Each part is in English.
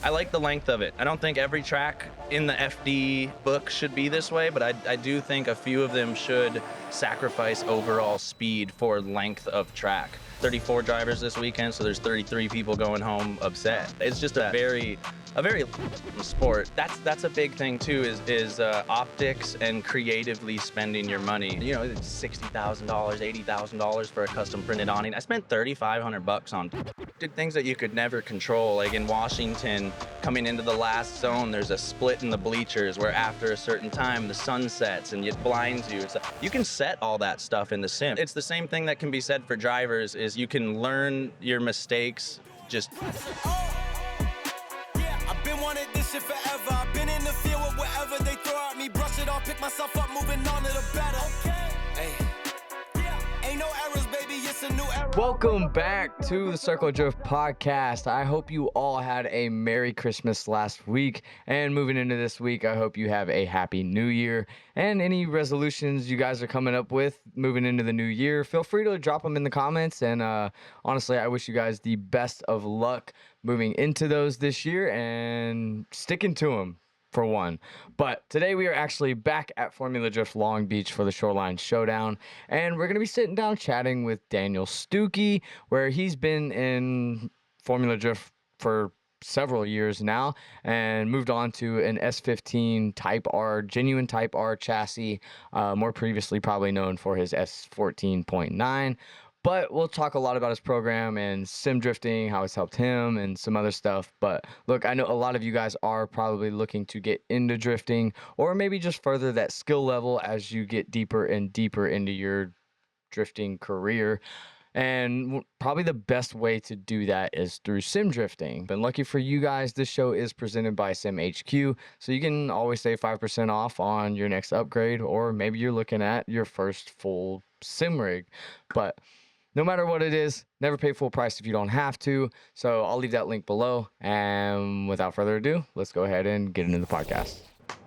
I like the length of it. I don't think every track in the FD book should be this way, but I do think a few of them should sacrifice overall speed for length of track. 34 drivers this weekend, so there's 33 people going home upset. It's just a very sport. That's a big thing too, is optics and creatively spending your money. You know, it's $60,000, $80,000 for a custom printed awning. I spent $3,500 on did things that you could never control. Like in Washington, coming into the last zone, there's a split in the bleachers where after a certain time the sun sets and it blinds you. You can set all that stuff in the sim. It's the same thing that can be said for drivers, is you can learn your mistakes just. I've been wanting this shit forever. I've been in the field with whatever they throw at me. Brush it off, pick myself up, moving on to the better. Hey. Ain't no errors, baby, it's a new era. Welcome back to the Circle of Drift podcast. I hope you all had a Merry Christmas last week. And moving into this week, I hope you have a Happy New Year. And any resolutions you guys are coming up with moving into the new year, feel free to drop them in the comments. And honestly, I wish you guys the best of luck moving into those this year and sticking to them. For one. But today we are actually back at Formula Drift Long Beach for the Shoreline Showdown, and we're going to be sitting down chatting with Daniel Stuke, where he's been in Formula Drift for several years now and moved on to an S15 Type R, genuine Type R chassis, more previously probably known for his S14.9. But we'll talk a lot about his program and sim drifting, how it's helped him, and some other stuff. But look, I know a lot of you guys are probably looking to get into drifting, or maybe just further that skill level as you get deeper and deeper into your drifting career. And probably the best way to do that is through sim drifting. But lucky for you guys, this show is presented by Sim HQ, so you can always save 5% off on your next upgrade, or maybe you're looking at your first full sim rig. But no matter what it is, never pay full price if you don't have to. So I'll leave that link below. And without further ado, let's go ahead and get into the podcast.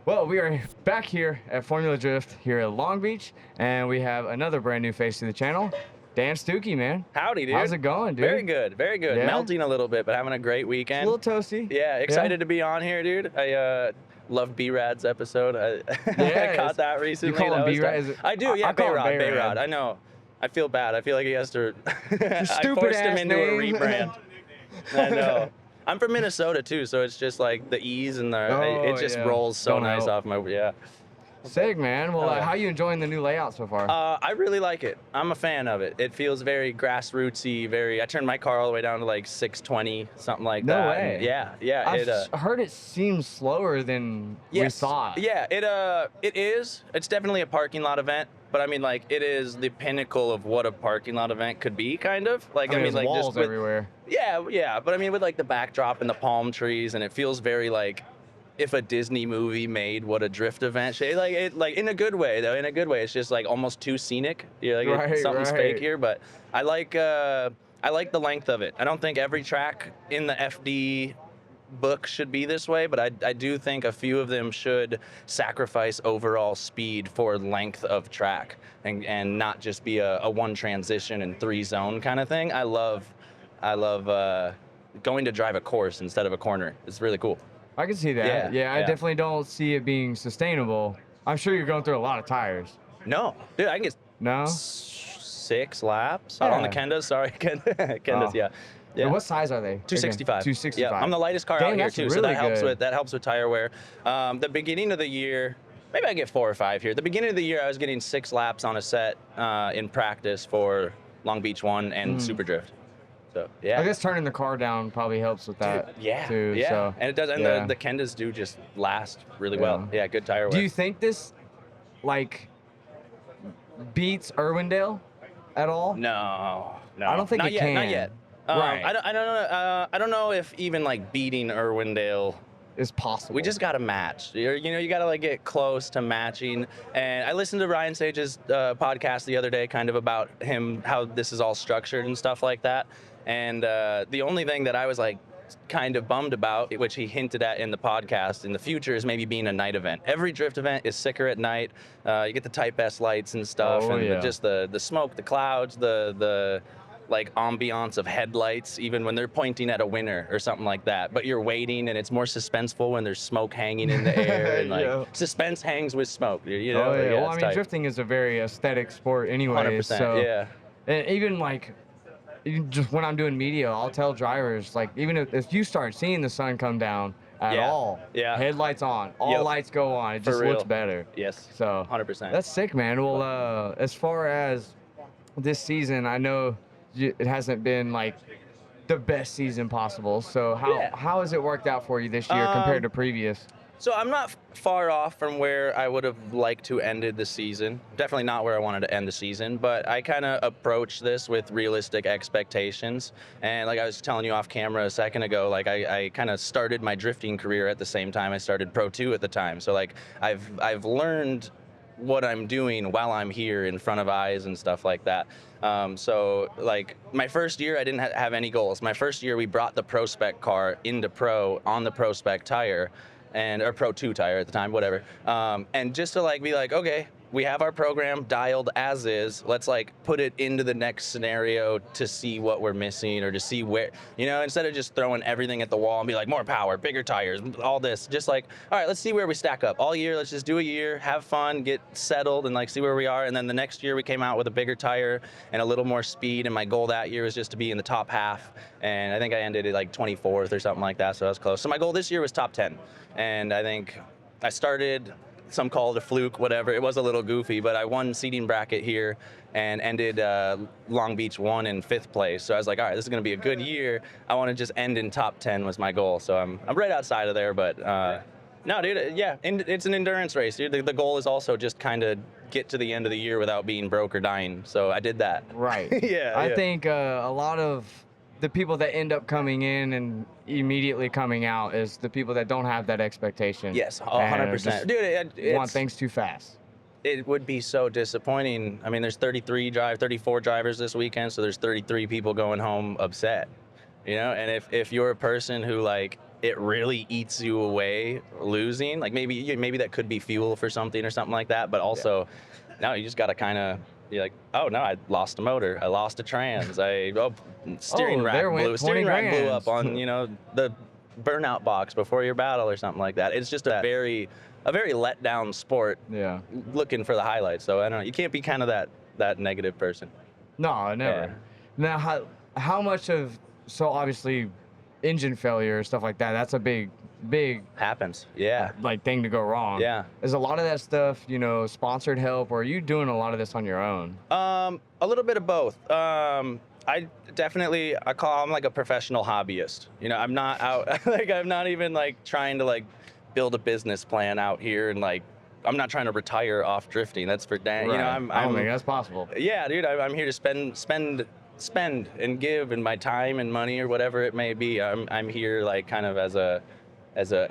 Well, we are back here at Formula Drift here at Long Beach, and we have another brand new face to the channel, Dan Stuke, man. Howdy, dude. How's it going, dude? Very good, very good. Yeah? Melting a little bit, but having a great weekend. A little toasty. Yeah, excited to be on here, dude. I loved B-Rad's episode. I caught that recently. You call him B-Rad? I do, yeah, I call him B-Rad. I know. I feel bad. I feel like he has to. I forced him into name. a rebrand. I know. I'm from Minnesota too, so it's just like the ease and it just rolls so nice off my Sick, man. Well, how are you enjoying the new layout so far? I really like it. I'm a fan of it. It feels very grassrootsy. I turned my car all the way down to like 620, something like that. No way. Yeah. I've heard it seems slower than we thought. Yeah, it is. It's definitely a parking lot event. But I mean, like, it is the pinnacle of what a parking lot event could be, kind of. Like, I mean like walls just with, everywhere. Yeah. But I mean, with like the backdrop and the palm trees, and it feels very like if a Disney movie made what a drift event should. Like in a good way, though. In a good way, it's just like almost too scenic. You're like, something's fake here. But I like the length of it. I don't think every track in the FD book should be this way, but I do think a few of them should sacrifice overall speed for length of track and not just be a one transition and three zone kind of thing. I love going to drive a course instead of a corner. It's really cool. I can see that. Yeah, I definitely don't see it being sustainable. I'm sure you're going through a lot of tires. No, dude, I can get 6 laps on the Kendas. Sorry, Kendas, yeah. Yeah. What size are they? 265. 265. Yeah, I'm the lightest car out here too, really so that helps good. with tire wear. The beginning of the year, maybe I get 4 or 5 here. The beginning of the year, I was getting 6 laps on a set in practice for Long Beach 1 and Super Drift. So yeah, I guess turning the car down probably helps with that. Too. Yeah, So, and it does. And the Kendas do just last really well. Yeah, good tire wear. Do you think this like beats Irwindale at all? No. I don't think not it yet. can. Not yet. Right. I don't know if even like beating Irwindale is possible. We just got to match. You got to like get close to matching. And I listened to Ryan Sage's podcast the other day, kind of about him, how this is all structured and stuff like that. And the only thing that I was like kind of bummed about, which he hinted at in the podcast, in the future is maybe being a night event. Every drift event is sicker at night. You get the Type S lights and stuff, just the smoke, the clouds, the like ambiance of headlights, even when they're pointing at a winner or something like that. But you're waiting, and it's more suspenseful when there's smoke hanging in the air, and like Yeah. suspense hangs with smoke. You know, Oh like, yeah. Well, I it's mean, tight. drifting is a very aesthetic sport, anyways. 100%. So, Yeah. and even like, even just when I'm doing media, I'll tell drivers like, even if you start seeing the sun come down at Yeah. all, Yeah. headlights on, all Yep. lights go on. It For just looks real. better. Yes. So 100%. that's sick, man. Well, as far as this season, I know it hasn't been like the best season possible. So Yeah. how has it worked out for you this year compared to previous? So I'm not far off from where I would have liked to ended the season. Definitely not where I wanted to end the season, but I kind of approach this with realistic expectations. And like I was telling you off camera a second ago, like I kind of started my drifting career at the same time I started Pro 2 at the time. So like I've learned what I'm doing while I'm here in front of eyes and stuff like that. So like my first year, I didn't have any goals. My first year, we brought the Pro Spec car into Pro on the Pro Spec tire, or Pro 2 tire at the time, whatever. And just to like be like, okay, we have our program dialed as is. Let's like put it into the next scenario to see what we're missing, or to see where, instead of just throwing everything at the wall and be like, more power, bigger tires, all this, just like, all right, let's see where we stack up all year. Let's just do a year, have fun, get settled, and like see where we are. And then the next year we came out with a bigger tire and a little more speed. And my goal that year was just to be in the top half. And I think I ended at like 24th or something like that. So that was close. So my goal this year was top 10. And I think I started, some call it a fluke, whatever. It was a little goofy, but I won seating bracket here and ended Long Beach 1 in 5th place. So I was like, all right, this is going to be a good year. I want to just end in top 10 was my goal. So I'm right outside of there, but no, dude, yeah, it's an endurance race, dude. The goal is also just kind of get to the end of the year without being broke or dying. So I did that. Right. Yeah. I think a lot of the people that end up coming in and immediately coming out is the people that don't have that expectation. Yes, and 100%. Dude, want things too fast. It would be so disappointing. I mean, there's 34 drivers this weekend, so there's 33 people going home upset. And if you're a person who like it really eats you away losing, like maybe that could be fuel for something or something like that, but also no, you just got to kind of be like, oh no, I lost a motor, I lost a trans, steering rack blew up on the burnout box before your battle or something like that. It's just a very let down sport. Yeah. Looking for the highlights. So I don't know. You can't be kind of that negative person. No, never. Yeah. Now, how much of, so obviously engine failure, stuff like that, that's a big Happens. Yeah. like thing to go wrong. Yeah. Is a lot of that stuff, sponsored help, or are you doing a lot of this on your own? A little bit of both. I'm like a professional hobbyist. I'm not out, like I'm not even like trying to like build a business plan out here, and like I'm not trying to retire off drifting. That's for dang. Right. I don't think that's possible. Yeah, dude, I'm here to spend and give, and my time and money or whatever it may be. I'm here like kind of as a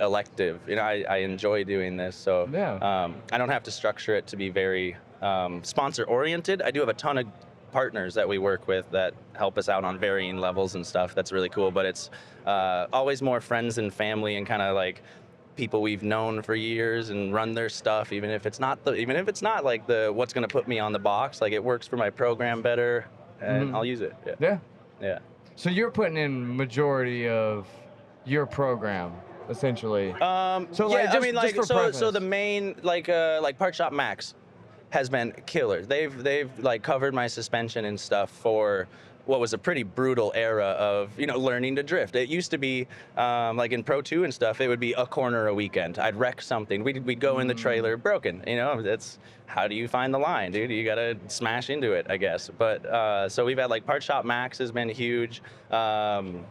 elective. I enjoy doing this, so Yeah. I don't have to structure it to be very sponsor oriented. I do have a ton of partners that we work with that help us out on varying levels and stuff. That's really cool, but it's always more friends and family and kind of like people we've known for years and run their stuff, even if it's not like the what's going to put me on the box. Like it works for my program better, and I'll use it. Yeah. So you're putting in majority of your program essentially. So like, so the main like Part Shop Max has been killer. They've like covered my suspension and stuff for what was a pretty brutal era of learning to drift. It used to be like in Pro 2 and stuff, it would be a corner a weekend. I'd wreck something. We'd go in the trailer broken. That's how do you find the line, dude? You gotta smash into it, I guess. But so we've had like Part Shop Max has been huge. Dude,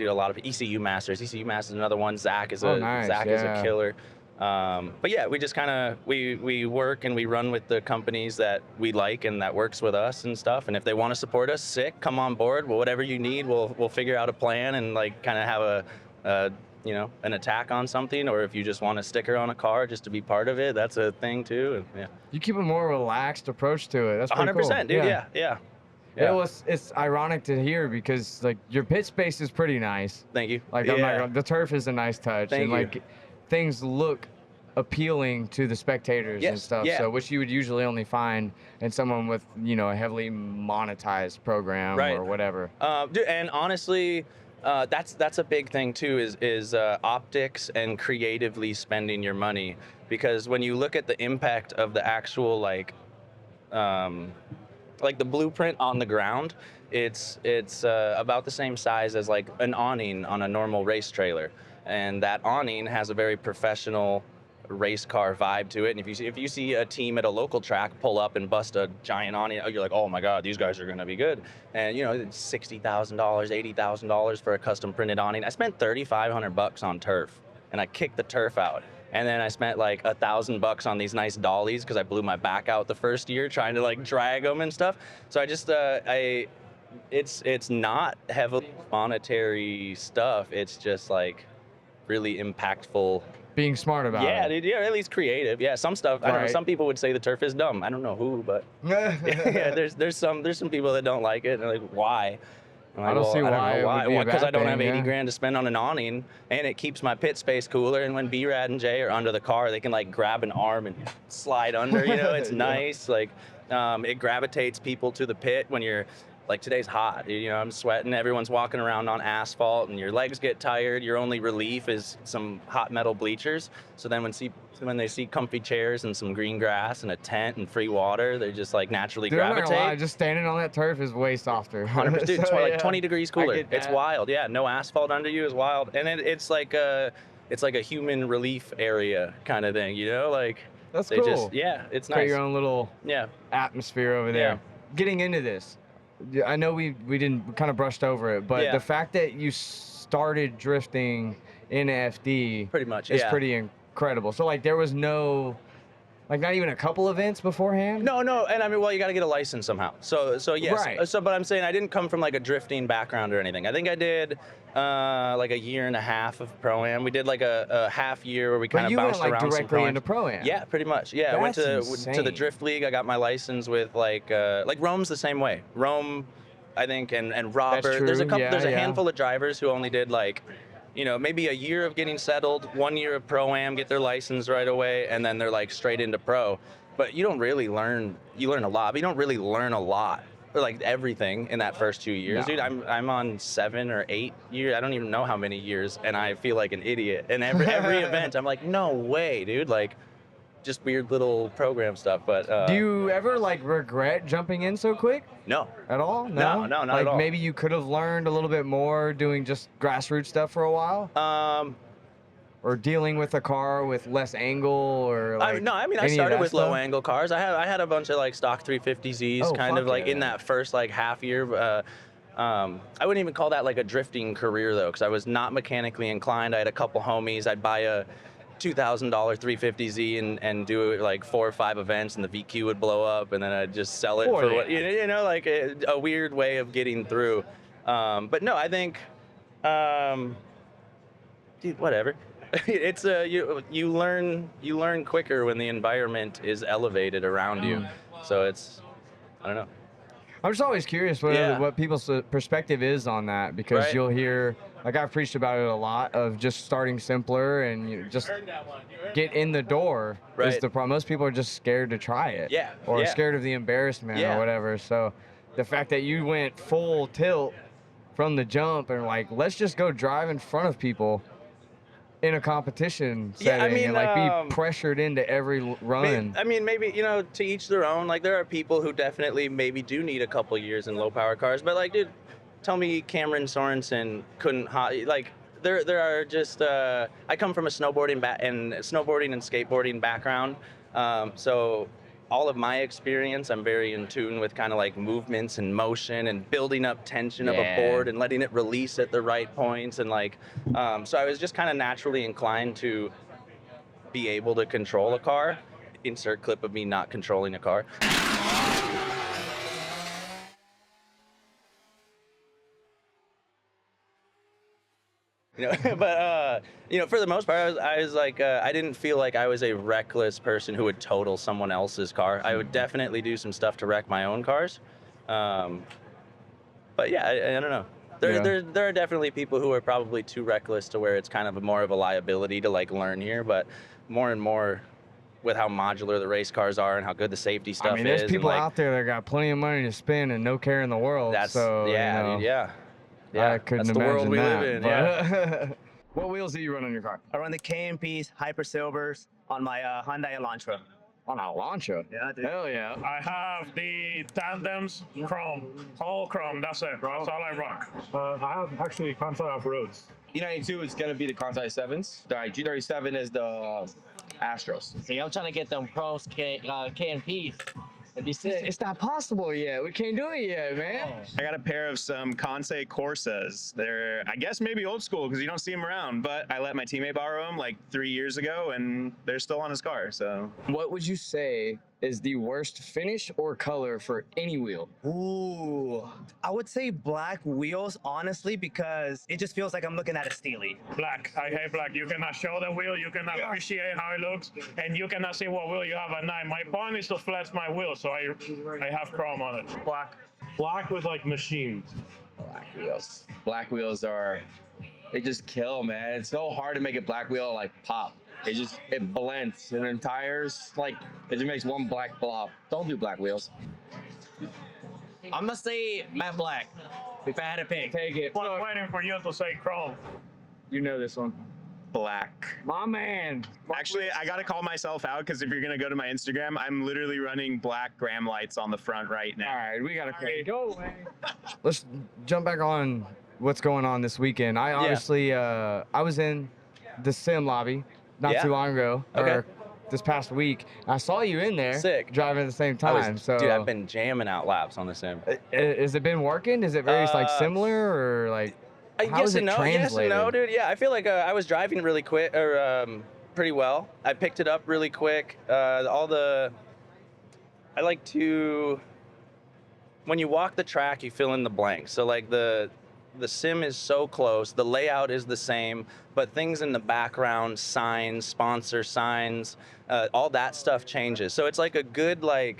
a lot of ECU Masters. ECU Masters is another one. Zach is a killer. But yeah, we just kind of we work and we run with the companies that we like and that works with us and stuff. And if they want to support us, sick, come on board. Well, whatever you need, we'll figure out a plan and like kind of have an attack on something. Or if you just want a sticker on a car just to be part of it, that's a thing too. And, yeah. You keep a more relaxed approach to it. That's pretty 100%, cool. dude. Yeah. Yeah, well, it's ironic to hear because like your pit space is pretty nice. Thank you. Like the turf is a nice touch, Thank and you. like things look appealing to the spectators and Yes, stuff. yeah. So which you would usually only find in someone with, a heavily monetized program Right. or whatever. Dude, and honestly, that's a big thing too. Is optics and creatively spending your money, because when you look at the impact of the actual like the blueprint on the ground, it's about the same size as like an awning on a normal race trailer, and that awning has a very professional race car vibe to it. And if you see a team at a local track pull up and bust a giant awning, you're like, oh my god, these guys are gonna be good. And it's $60,000, $80,000 for a custom printed awning. I spent $3,500 on turf, and I kicked the turf out. And then I spent like $1,000 on these nice dollies because I blew my back out the first year trying to like drag them and stuff. So I just it's not heavily monetary stuff. It's just like really impactful. Being smart about Yeah, it. dude, yeah, at least creative. Yeah, some stuff. I don't know. Right. Some people would say the turf is dumb. I don't know who, but yeah, there's some people that don't like it. And they're like, why? I'm like, I don't see I don't why know it why. would be a Because bad I don't thing, have 80 yeah. grand to spend on an awning, and it keeps my pit space cooler. And when B-Rad and Jay are under the car, they can like grab an arm and slide under. It's Yeah. nice. Like, it gravitates people to the pit when you're. Like today's hot, I'm sweating, everyone's walking around on asphalt and your legs get tired. Your only relief is some hot metal bleachers. So then when they see comfy chairs and some green grass and a tent and free water, they just like naturally Dude, I'm not gravitate. gonna lie, just standing on that turf is way softer. 100%, dude, So, like yeah, 20 degrees I cooler. get It's that. wild. Yeah, no asphalt under you is wild. And it's like a human relief area kind of thing, like That's they cool. just, yeah, it's Create nice. your own little Yeah. atmosphere over there. Yeah. Getting into this, I know we kind of brushed over it, but Yeah. the fact that you started drifting in FD Pretty much, is yeah. pretty incredible. So like there was no, like not even a couple events beforehand? No, and I mean, well, you got to get a license somehow. So yes. Right. So, but I'm saying I didn't come from like a drifting background or anything. I think I did like a year and a half of Pro-Am. We did like a half year where we kind But of you went bounced like around some directly Pro-Ams. into Pro-Am. Yeah, pretty much. Yeah, I went That's to the insane. Drift League. I got my license with like Rome's the same way. Rome, I think, and Robert. true. There's a couple. Yeah, there's a yeah. handful of drivers who only did like, maybe a year of getting settled, 1 year of Pro-Am, get their license right away, and then they're like straight into Pro. But you don't really learn. You learn a lot, but you don't really learn a lot, or like everything in that first 2 years, No. dude. I'm on 7 or 8 years. I don't even know how many years, and I feel like an idiot. And every event, I'm like, no way, dude. Like, just weird little program stuff. But Do you ever like regret jumping in so quick no. at all? No, not like at all. Maybe you could have learned a little bit more doing just grassroots stuff for a while, or dealing with a car with less angle, or like I any of started that with low stuff? angle cars. I had a bunch of like stock 350Zs, Oh, kind of fuck like yeah. in that first like half year. I wouldn't even call that like a drifting career though, because I was not mechanically inclined. I had a couple homies. I'd buy a $2,000 350Z and do like 4 or 5 events, and the VQ would blow up, and then I'd just sell it for what like a weird way of getting through. But no, I think, dude, whatever. It's you learn quicker when the environment is elevated around you. So it's, I don't know. I'm just always curious what people's perspective is on that, because Right. you'll hear, like I've preached about it a lot, of just starting simpler and just get in the door is Right. the problem. Most people are just scared to try it. Yeah, Or yeah. scared of the embarrassment Yeah. or whatever. So the fact that you went full tilt from the jump and like, let's just go drive in front of people in a competition Yeah, I setting, mean, and like be pressured into every run. Maybe to each their own. Like, there are people who definitely maybe do need a couple years in low power cars, but like, dude, tell me Cameron Sorensen couldn't like. There are just I come from a snowboarding and skateboarding background, so all of my experience, I'm very in tune with kind of like movements and motion and building up tension of a Yeah. board and letting it release at the right points, and like, so I was just kind of naturally inclined to be able to control a car. Insert clip of me not controlling a car. But for the most part, I was like, I didn't feel like I was a reckless person who would total someone else's car. I would definitely do some stuff to wreck my own cars. But yeah, I don't know. There are definitely people who are probably too reckless to where it's kind of more of a liability to like learn here, but more and more with how modular the race cars are and how good the safety stuff I mean, there's is. people and, like, out there that got plenty of money to spend and no care in the world. That's so yeah, you know, dude, yeah. I couldn't that's the imagine world we that. live in. but- Yeah. What wheels do you run on your car? I run the KMPs Hyper Silvers on my Hyundai Elantra. On a Elantra? Yeah, dude. Hell yeah. I have the tandems chrome, all chrome. That's it. That's all I rock. I have actually Kansai off-roads. E92 is gonna be the Kansai 7s. The G37 is the Astros. See, I'm trying to get them pros KMPs. It'd be sick. It's not possible yet. We can't do it yet, man. I got a pair of some Kansai Corsas. They're, I guess, maybe old school because you don't see them around, but I let my teammate borrow them like 3 years ago and they're still on his car, so. What would you say is the worst finish or color for any wheel? Ooh, I would say black wheels, honestly, because it just feels like I'm looking at a Steely. Black. I hate black. You cannot show the wheel. You cannot appreciate how it looks, and you cannot see what wheel you have at night. My point is to flex my wheel, so I have chrome on it. Black. Black with like machined. Black wheels. Black wheels are, they just kill, man. It's so hard to make a black wheel like pop. It blends. And then tires, like, it just makes one black blob. Don't do black wheels. I'm gonna say matte black. If I had to pick. Take it. I was waiting for you to say chrome. You know this one. Black. My man. Actually, I gotta call myself out because if you're gonna go to my Instagram, I'm literally running black Graham lights on the front right now. All right, we got to go. Let's jump back on what's going on this weekend. I honestly, I was in the sim lobby not too long ago, or this past week. I saw you in there, Sick. driving at the same time. Dude, I've been jamming out laps on the sim. Has it been working? Is it very like similar or like? How Yes is and it no, translated? yes and no, dude. Yeah, I feel like I was driving really quick, or pretty well. I picked it up really quick. I like to, when you walk the track, you fill in the blanks. So like the sim is so close, the layout is the same, but things in the background, signs, sponsor signs, all that stuff changes. So it's like a good I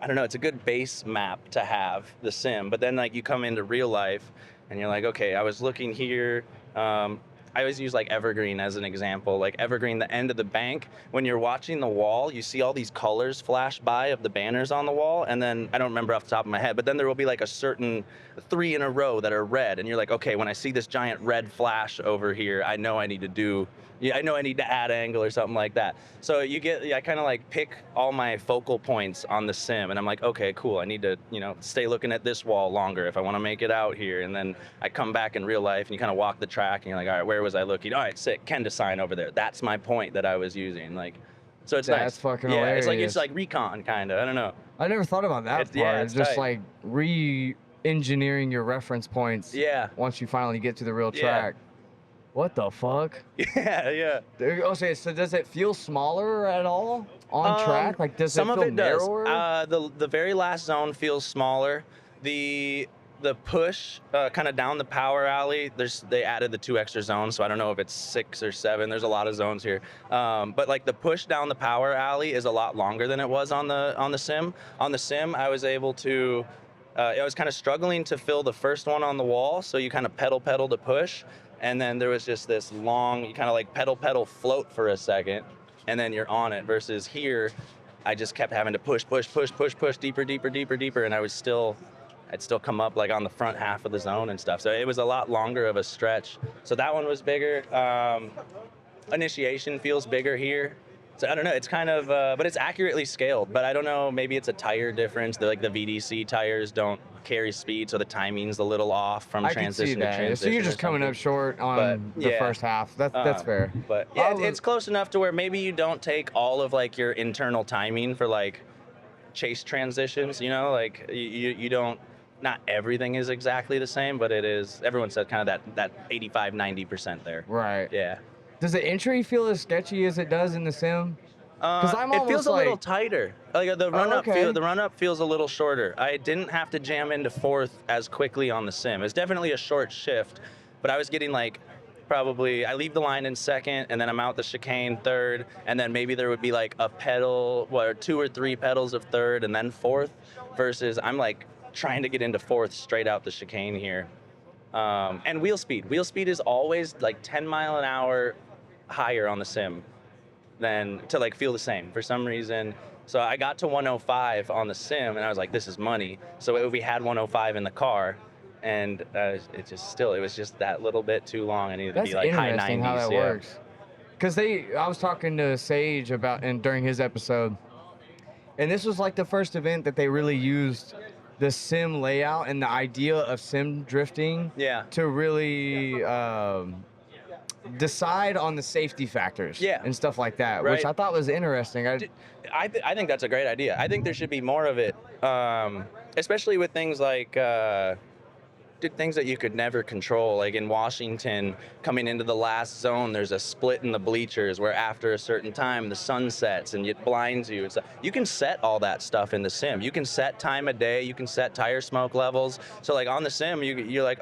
don't know, it's a good base map to have, the sim. But then like you come into real life and you're like, okay, I was looking here. I always use like Evergreen as an example. Like Evergreen, the end of the bank, when you're watching the wall, you see all these colors flash by of the banners on the wall. And then I don't remember off the top of my head, but then there will be like a certain 3 in a row that are red. And you're like, okay, when I see this giant red flash over here, I know I need to add angle or something like that. So I kind of like pick all my focal points on the sim and I'm like, okay, cool. I need to, stay looking at this wall longer if I want to make it out here. And then I come back in real life and you kind of walk the track and you're like, all right, where was I looking? All right, sick. Kenda sign over there. That's my point that I was using. So it's nice. That's fucking yeah, hilarious. It's like recon kind of. I don't know. I never thought about that part. it's just tight. like re-engineering your reference points. Yeah. Once you finally get to the real Yeah. track. What the fuck? Yeah. Okay, so does it feel smaller at all on track? Like, does some it of feel it does. narrower? The very last zone feels smaller. The push kind of down the power alley. They added the 2 extra zones, so I don't know if it's 6 or 7. There's a lot of zones here. But like the push down the power alley is a lot longer than it was on the sim. On the sim, I was able to. I was kind of struggling to fill the first one on the wall, so you kind of pedal to push. And then there was just this long, you kind of like pedal, float for a second, and then you're on it. Versus here, I just kept having to push, deeper, and I'd still come up like on the front half of the zone and stuff. So it was a lot longer of a stretch. So that one was bigger. Initiation feels bigger here. So I don't know, it's kind of, but it's accurately scaled. But I don't know, maybe it's a tire difference. The VDC tires don't carry speed, so the timing's a little off from I can see transition to that. transition. So you're just or coming something. up short on the yeah. first half. That's fair. But yeah, it's close enough to where maybe you don't take all of like your internal timing for like chase transitions, like you don't, not everything is exactly the same, but it is, everyone said kind of that 85-90% there. Right. Yeah. Does the entry feel as sketchy as it does in the sim? It feels a little tighter. Like the run up okay. the run up feels a little shorter. I didn't have to jam into 4th as quickly on the sim. It's definitely a short shift, but I was getting like probably, I leave the line in 2nd and then I'm out the chicane 3rd, and then maybe there would be like a pedal, or 2 or 3 pedals of 3rd and then 4th, versus I'm like trying to get into 4th straight out the chicane here. And wheel speed. Wheel speed is always like 10 mile an hour higher on the sim than to like feel the same for some reason. So I got to 105 on the sim, and I was like, this is money. So we had 105 in the car, and it was just that little bit too long. I needed to That's be like high 90s. interesting how that works. Because I was talking to Sage during his episode, and this was like the first event that they really used the sim layout and the idea of sim drifting to really decide on the safety factors and stuff like that, which I thought was interesting. I think that's a great idea. I think there should be more of it, especially with things like things that you could never control. Like in Washington, coming into the last zone, there's a split in the bleachers where after a certain time the sun sets and it blinds you. You can set all that stuff in the sim. You can set time of day. You can set tire smoke levels. So like on the sim, you're like,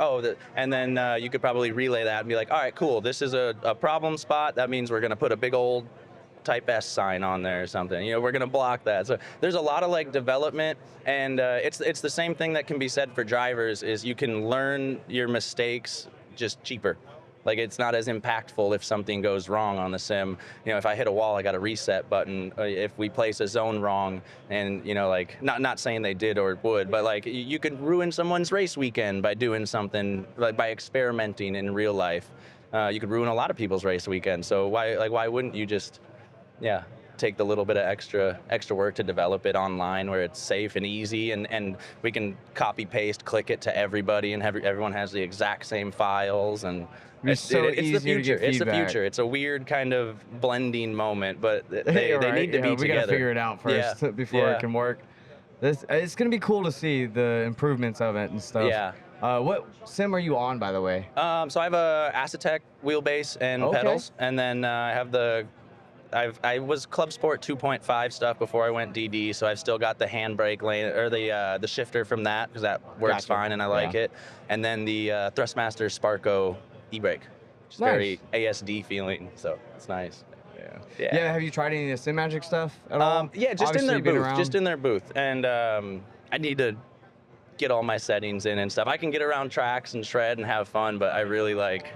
and then you could probably relay that and be like, all right, cool. This is a problem spot. That means we're going to put a big old Type S sign on there or something. We're gonna block that. So there's a lot of like development, and it's the same thing that can be said for drivers. Is you can learn your mistakes just cheaper. Like it's not as impactful if something goes wrong on the sim. If I hit a wall, I got a reset button. If we place a zone wrong, and like not saying they did or would, but like you could ruin someone's race weekend by doing something like by experimenting in real life. You could ruin a lot of people's race weekend. So why wouldn't you just take the little bit of extra work to develop it online where it's safe and easy, and we can copy paste, click it to everybody, and everyone has the exact same files, and it's the future. To get it's the feedback. future. It's a weird kind of blending moment, but they need to be together. We gotta figure it out first before it can work. It's gonna be cool to see the improvements of it and stuff. What sim are you on, by the way? So I have a Acetec wheelbase and pedals, and then I have I was Club Sport 2.5 stuff before I went DD, so I've still got the handbrake lane or the shifter from that, because that works fine and I like it. And then the Thrustmaster Sparco e-brake, which is very ASD feeling, so it's nice. Yeah. Have you tried any of the Sim Magic stuff at all? Yeah, just in their booth. Just in their booth, and I need to get all my settings in and stuff. I can get around tracks and shred and have fun, but I really like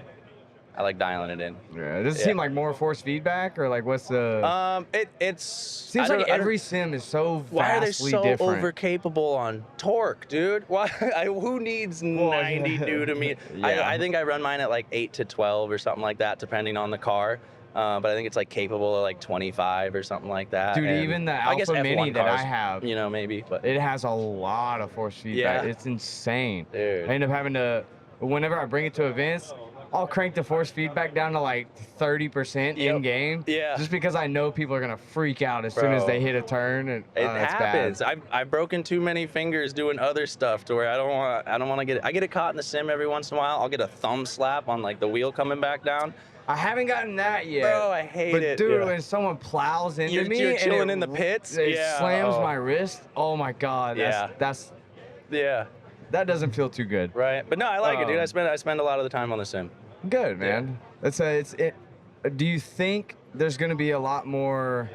dialing it in. Yeah. Does it seem like more force feedback, or like what's the? It seems like every sim is so vastly why are they so different. over capable on torque, dude? Why? Who needs 90 Newton meters? I think I run mine at like 8 to 12 or something like that, depending on the car. But I think it's like capable of like 25 or something like that. Dude, and even the I guess Alpha F1 Mini that cars, I have, maybe, but it has a lot of force feedback. Yeah. It's insane. Dude. I end up having to, whenever I bring it to events, I'll crank the force feedback down to like 30% in game. Yeah. Just because I know people are gonna freak out as soon as they hit a turn. And it happens. Bad. I've broken too many fingers doing other stuff to where I don't want to get it. I get it caught in the sim every once in a while. I'll get a thumb slap on like the wheel coming back down. I haven't gotten that yet. Bro, I hate it. But dude, when someone plows into me, you're chilling and in the pits. It slams my wrist. Oh my god. That's that doesn't feel too good. Right. But no, I like it, dude. I spend a lot of the time on the sim. Good, man. Do you think there's going to be a lot more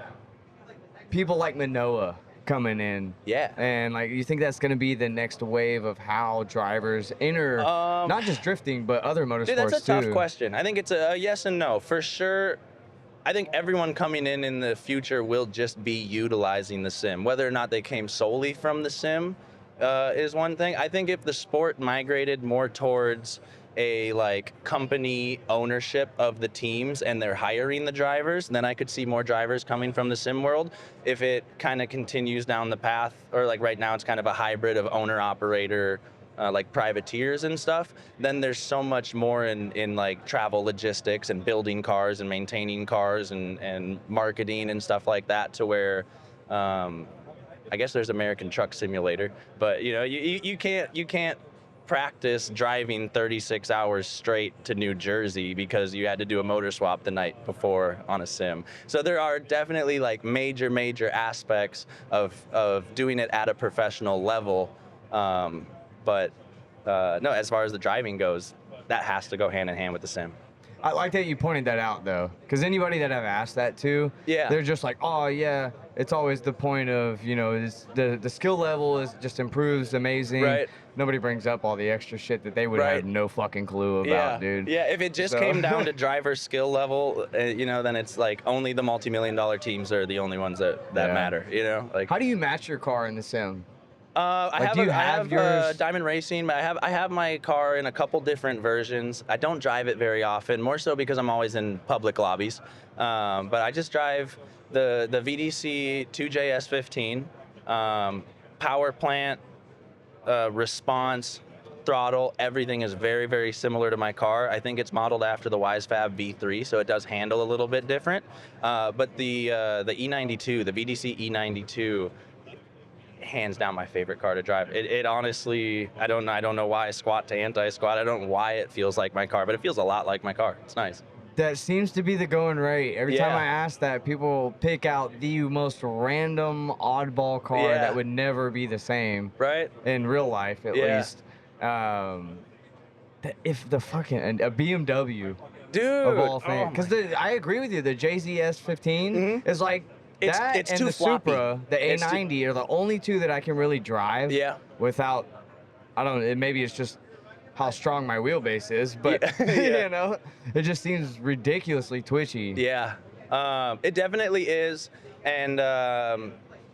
people like Manoa coming in? Yeah. And like, you think that's going to be the next wave of how drivers enter, not just drifting, but other motorsports too? Dude, that's a tough question. I think it's a yes and no. For sure, I think everyone coming in the future will just be utilizing the sim. Whether or not they came solely from the sim is one thing. I think if the sport migrated more towards a like company ownership of the teams and they're hiring the drivers, then I could see more drivers coming from the sim world. If it kind of continues down the path, or like right now it's kind of a hybrid of owner operator, like privateers and stuff, then there's so much more in like travel logistics and building cars and maintaining cars and marketing and stuff like that, to where I guess there's American Truck Simulator, but you can't practice driving 36 hours straight to New Jersey because you had to do a motor swap the night before on a sim. So there are definitely like major aspects of doing it at a professional level. But no, as far as the driving goes, that has to go hand in hand with the sim. I like that you pointed that out though, because anybody that I've asked that to, Yeah. they're just like, oh yeah, it's always the point of, you know, is the skill level is just improves amazing. Right. Nobody brings up all the extra shit that they would Right. have no fucking clue about, Yeah, dude. yeah. If it just So- came down to driver skill level, you know, then it's like only the multi-million-dollar teams are the only ones that Yeah. matter. You know, like How do you match your car in the sim? I do you have yours? Diamond Racing, but I have my car in a couple different versions. I don't drive it very often, more so because I'm always in public lobbies. But I just drive the VDC 2JS15, power plant, response, throttle, everything is very, very similar to my car. I think it's modeled after the WiseFab V3, so it does handle a little bit different. But the E92, the VDC E92, hands down my favorite car to drive. It honestly, I don't know why squat to anti-squat. I don't know why it feels like my car, but it feels a lot like my car. It's nice. That seems to be the going rate. Every time Yeah. I ask that, people pick out the most random oddball car Yeah. that would never be the same Right? in real life, at Yeah. least. If the fucking a BMW Dude. of all oh things, my because I agree with you. The JZS15 is like It's- that, it's and too the floppy. Supra, the It's too- A90 are the only two that I can really drive. Yeah. Without, I don't know. Maybe it's just how strong my wheelbase is, but Yeah. you know, it just seems ridiculously twitchy. Yeah, it definitely is, and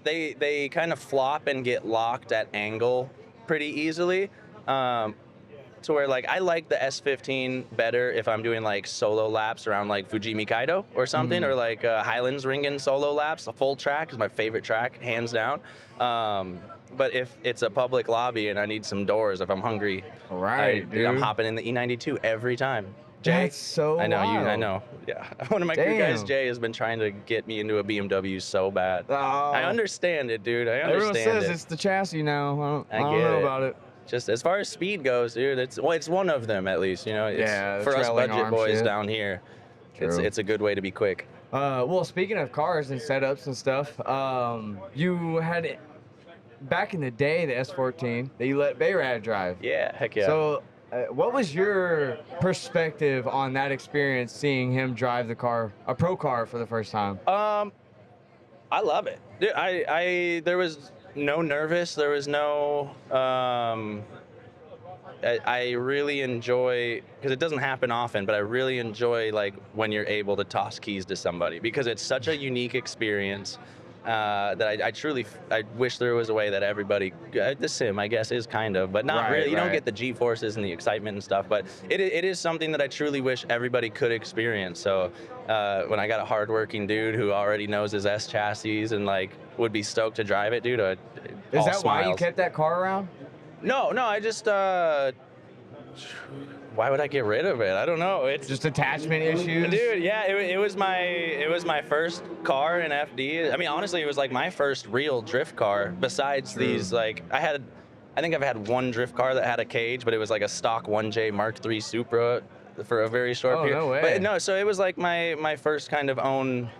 they kind of flop and get locked at angle pretty easily. To where like I like the S15 better if I'm doing like solo laps around like Fujimi Kaido or something, or like Highlands Ringen solo laps. A full track is my favorite track, hands down. But if it's a public lobby and I need some doors, if I'm hungry, Right, I'm dude. hopping in the E92 every time. Jay, That's so I know you. I wild. know. Yeah, one of my crew guys, Damn. Jay, has been trying to get me into a BMW so bad. Oh. I understand it, dude. I Everyone understand says it. it's the chassis now. I I don't get know it. about it. Just as far as speed goes, dude, it's one of them at least. You know, it's, Yeah, the for us trailing budget arm boys shit. down here, True. it's a good way to be quick. Well, speaking of cars and setups and stuff, you had back in the day the S14 that you let Bayrad drive. Yeah, heck yeah. So, what was your perspective on that experience, seeing him drive the car, a pro car, for the first time? I love it. Dude, there was no nervous. There was no. I really enjoy, because it doesn't happen often, but I really enjoy like when you're able to toss keys to somebody, because it's such a unique experience that I wish there was a way that everybody, the sim I guess is kind of, but not Right, really. You don't right. get the G-forces and the excitement and stuff, but it is something that I truly wish everybody could experience. So when I got a hardworking dude who already knows his S chassis and like would be stoked to drive it, dude, Is all that why you smiles. kept that car around? No, I just why would I get rid of it? I don't know. It's Just attachment issues? dude, yeah, it was my first car in FD. I mean, honestly, it was like my first real drift car. Besides these, like I think I've had one drift car that had a cage, but it was like a stock 1J Mark III Supra for a very short Oh, period. no way. But no, so it was like my first kind of own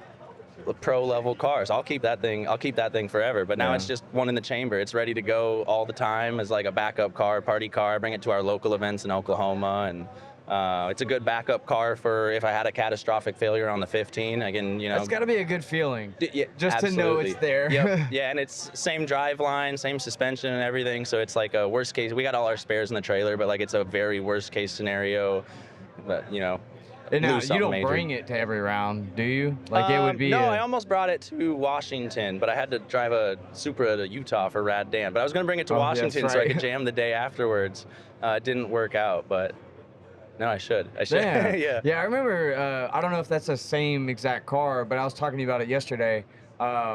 pro level cars. I'll keep that thing forever, but now Yeah. it's just one in the chamber. It's ready to go all the time as like a backup car, party car. Bring it to our local events in Oklahoma, and it's a good backup car for if I had a catastrophic failure on the 15. I can, you know, That's got to be a good feeling. yeah, Just to know it's absolutely. there. Yep. Yeah, and it's same drive line, same suspension and everything. So it's like a worst case. We got all our spares in the trailer, but like it's a very worst case scenario. But you know, And now, lose you something don't major. bring it to every round, do you? Like it would be. No, I almost brought it to Washington, but I had to drive a Supra to Utah for Rad Dan. But I was going to bring it to Oh, that's Washington so I right. could jam the day afterwards. It didn't work out, but no, I should. Yeah. Yeah. Yeah, I remember, I don't know if that's the same exact car, but I was talking to you about it yesterday.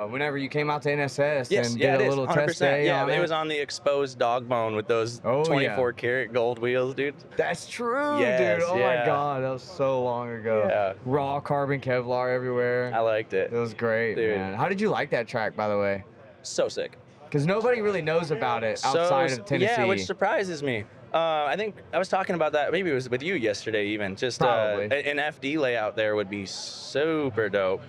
Whenever you came out to NSS Yes, and yeah, did it a is, little 100%. test day. Yeah, on it was on the exposed dog bone with those Oh, yeah. 24 karat gold wheels, dude. That's true, Yes, dude. Oh yeah. my God, that was so long ago. Yeah. Raw carbon Kevlar everywhere. I liked it. It was great, Dude. man. How did you like that track, by the way? So sick. Because nobody really knows about it outside of Tennessee. Yeah, which surprises me. I think I was talking about that. Maybe it was with you yesterday, even. Just Probably. an FD layout there would be super dope.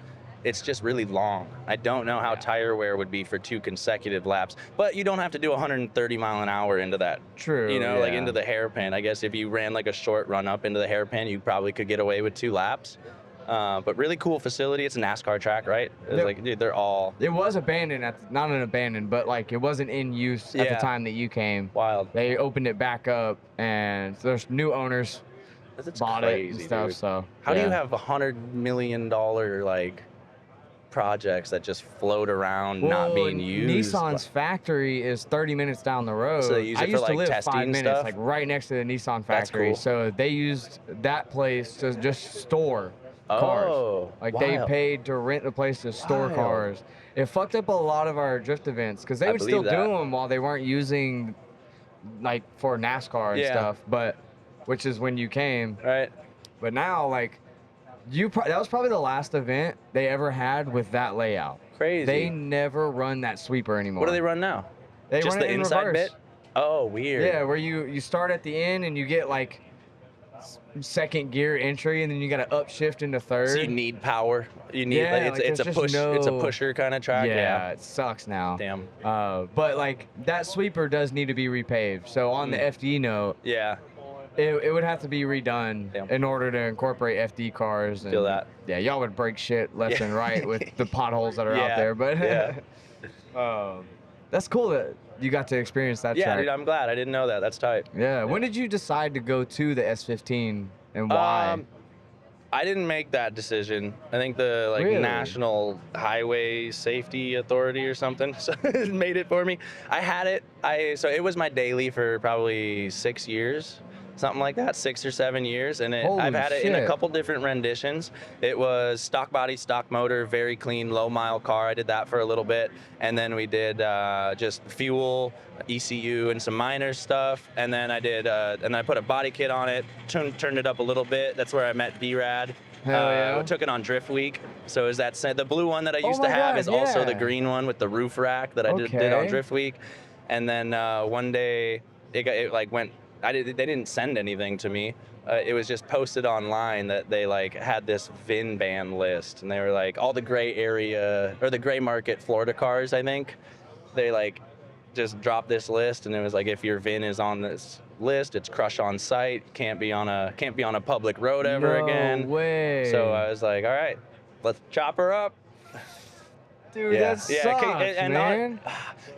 it's just really long. I don't know how tire wear would be for 2 consecutive laps, but you don't have to do 130 mile an hour into that. True. You know, like yeah. into the hairpin. I guess if you ran like a short run up into the hairpin, you probably could get away with 2 laps. But really cool facility. It's a NASCAR track, right? It's Yep. like, dude, they're all It was abandoned not an abandoned, but like it wasn't in use at the Yeah. time that you came. wild. They opened it back up, and there's new owners That's bought crazy, it and stuff. dude. So How do you yeah. have $100 million like projects that just float around not Well, being used? Nissan's factory is 30 minutes down the road. So they use I it for, used to like, live testing 5 and minutes, stuff? like right next to the Nissan That's factory. cool. So they used that place to just store cars. Oh, Like they wild. paid to rent the place to store Wild. cars. It fucked up a lot of our drift events because they I would still believe do that. them while they weren't using, like for NASCAR and Yeah. stuff. But which is when you came. Right. But now, like, that was probably the last event they ever had with that layout. Crazy. They never run that sweeper anymore. What do they run now? They Just run the it in inside reverse. bit? Oh, weird. Yeah, where you start at the end and you get like second gear entry, and then you got to upshift into third. So you need power. You need Yeah, like, it's there's a just push. It's a no- pusher kind of track. Yeah, it sucks now. Damn. But like that sweeper does need to be repaved. So on the FD note, Yeah. it would have to be redone Damn. in order to incorporate FD cars. And, Feel that. Yeah, y'all would break shit left Yeah. and right with the potholes that are out Yeah, there. But yeah. that's cool that you got to experience that Yeah, track. dude, I'm glad. I didn't know that. That's tight. Yeah. When did you decide to go to the S15 and why? I didn't make that decision. I think the Really? National Highway Safety Authority or something made it for me. I had it. So it was my daily for probably 6 years, something like that, 6 or 7 years, and Holy I've had it in a shit. couple different renditions. It was stock body, stock motor, very clean, low mile car. I did that for a little bit, and then we did just fuel, ECU, and some minor stuff, and then I did, and I put a body kit on it, turned it up a little bit. That's where I met B-Rad. Hell yeah. We took it on Drift Week. So is that the blue one that I used my to have God, is also the yeah. green one with the roof rack that I did on Okay. Drift Week. And then one day it like went. They didn't send anything to me. It was just posted online that they like had this VIN ban list, and they were like all the gray area or the gray market Florida cars. I think they like just dropped this list, and it was like if your VIN is on this list, it's crush on site. Can't be on a public road ever No again. way. So I was like, all right, let's chop her up. Dude, that sucks, man.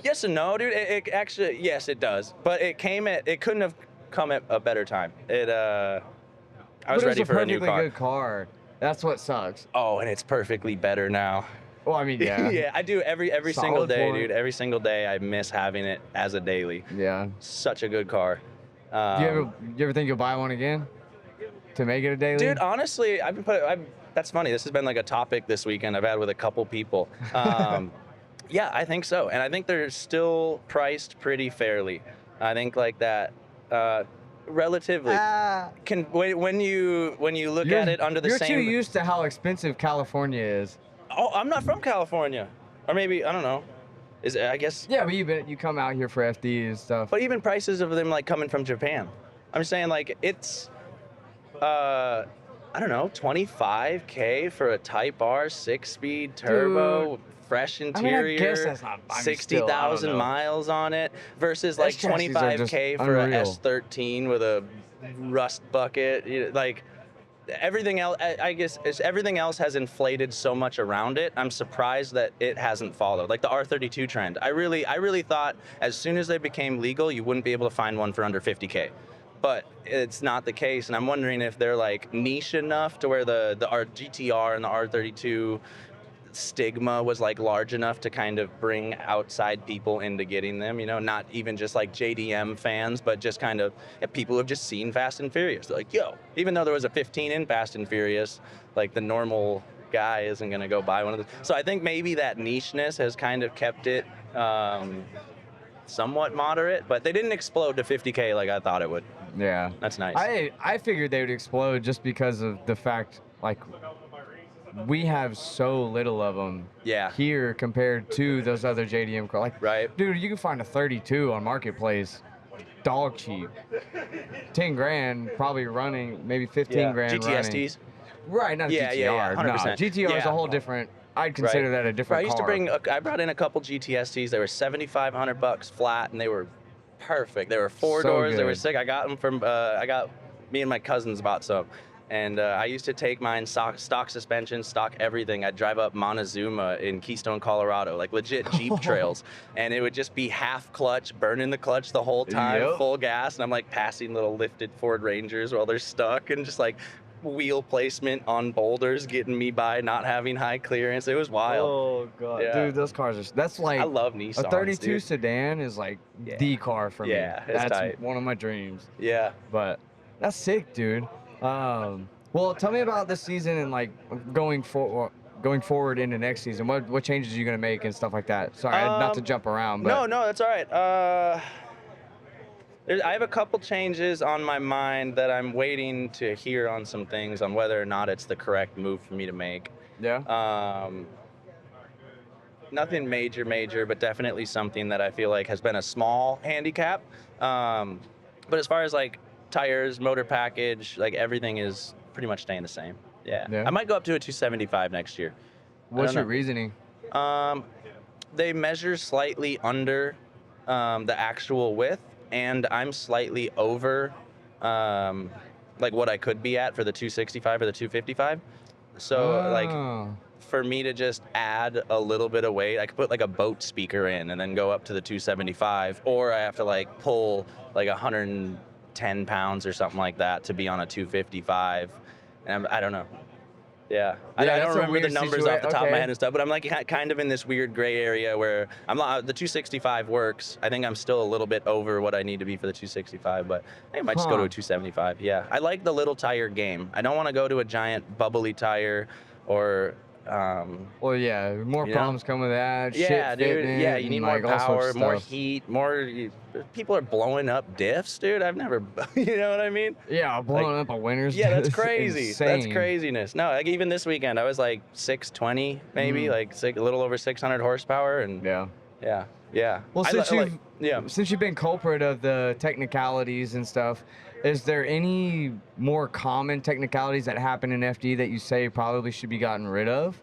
Yes and no, dude. It actually, yes, it does. But it couldn't have come at a better time. I was ready for a new perfectly car. good car. That's what sucks. Oh, and it's perfectly better now. Well, I mean, yeah. Yeah, I do every single Solid day, point. dude. Every single day, I miss having it as a daily. Yeah. Such a good car. Do you ever think you'll buy one again to make it a daily? Dude, honestly, that's funny. This has been like a topic this weekend I've had with a couple people. Yeah, I think so. And I think they're still priced pretty fairly. I think like that, relatively. When you look at it under the you're same. too used to how expensive California is. Oh, I'm not from California. Or maybe, I don't know. I guess. Yeah, but you come out here for FD and stuff. But even prices of them like coming from Japan. I'm saying like it's, I don't know, $25K for a Type R 6-speed turbo, fresh interior, guess that's not- I mean, still, I don't 60,000 know. miles on it, versus like Those chassis are just 25K for a unreal. S13 with a rust bucket. Like everything else, I guess everything else has inflated so much around it. I'm surprised that it hasn't followed. Like the R32 trend. I really thought as soon as they became legal, you wouldn't be able to find one for under 50K. But it's not the case, and I'm wondering if they're like niche enough to where the GTR and the R32 stigma was like large enough to kind of bring outside people into getting them, you know, not even just like JDM fans, but just kind of people who have just seen Fast and Furious. They're like, yo, even though there was a 15 in Fast and Furious, like the normal guy isn't gonna go buy one of those. So I think maybe that nicheness has kind of kept it somewhat moderate, but they didn't explode to 50K like I thought it would. Yeah. That's nice. I figured they would explode just because of the fact, like, we have so little of them Yeah. here compared to those other JDM cars. Like, Right. dude, you can find a 32 on Marketplace, dog cheap. 10 grand, probably running, maybe 15 grand running. GTSTs. Right, not a Yeah, GTR. yeah, yeah, No, 100%. GTR is Yeah. a whole different I'd consider that a Bro, I different used to car. bring. I brought in a couple GTSTs. They were $7,500 flat, and they were perfect. They were four So doors. They were good. sick. I got them from. Me and my cousins bought some, and I used to take mine stock suspension, stock everything. I'd drive up Montezuma in Keystone, Colorado, like legit Jeep trails, and it would just be half clutch, burning the clutch the whole time, Yep. full gas, and I'm like passing little lifted Ford Rangers while they're stuck, and just like wheel placement on boulders getting me by, not having high clearance. It was wild. Oh god, Yeah. dude, those cars are. That's like I love a Nissans, 32 dude. sedan is like the car for me. Yeah, it's That's tight. one of my dreams. Yeah. But that's sick, dude. Well, tell me about this season and like going forward into next season. What changes are you gonna make and stuff like that? Sorry, not to jump around, but No, that's all right. I have a couple changes on my mind that I'm waiting to hear on some things on whether or not it's the correct move for me to make. yeah. Nothing major, but definitely something that I feel like has been a small handicap. But as far as like tires, motor package, like everything is pretty much staying the same. Yeah. Yeah. I might go up to a 275 next year. What's don't your know. reasoning? They measure slightly under the actual width, and I'm slightly over like what I could be at for the 265 or the 255. So like Oh. for me to just add a little bit of weight, I could put like a boat speaker in and then go up to the 275, or I have to like pull like 110 pounds or something like that to be on a 255. And I don't know. Yeah, I Yeah, don't that's a remember the weird numbers off the top of my okay. head and stuff, but I'm like kind of in this weird gray area where I'm not, the 265 works. I think I'm still a little bit over what I need to be for the 265, but I might just go to a 275. Yeah, I like the little tire game. I don't want to go to a giant bubbly tire or Well, yeah, more You know? problems come with that. yeah, shit dude. fitment, Yeah, you need and, more like, all sorts power, of more stuff. heat, people are blowing up diffs, dude. I've never, you know what I mean? Yeah, blowing up a winner's. Yeah, that's just crazy. That's insane. craziness. No, like even this weekend, I was like 620, maybe like a little over 600 horsepower, and Yeah. yeah. Well, I since li- you've like, yeah. since you've been culprit of the technicalities and stuff, is there any more common technicalities that happen in FD that you say probably should be gotten rid of?